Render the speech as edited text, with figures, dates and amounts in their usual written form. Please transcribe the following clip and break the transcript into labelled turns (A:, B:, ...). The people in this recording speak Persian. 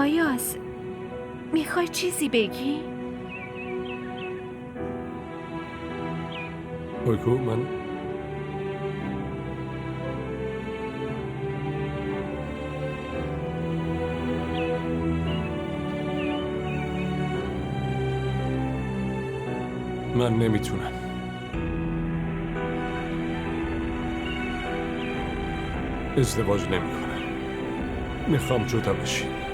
A: آیاز، میخوای چیزی بگی؟
B: بگو. من نمیتونم. ازدواج نمیکنم. میخوام جدا بشیم.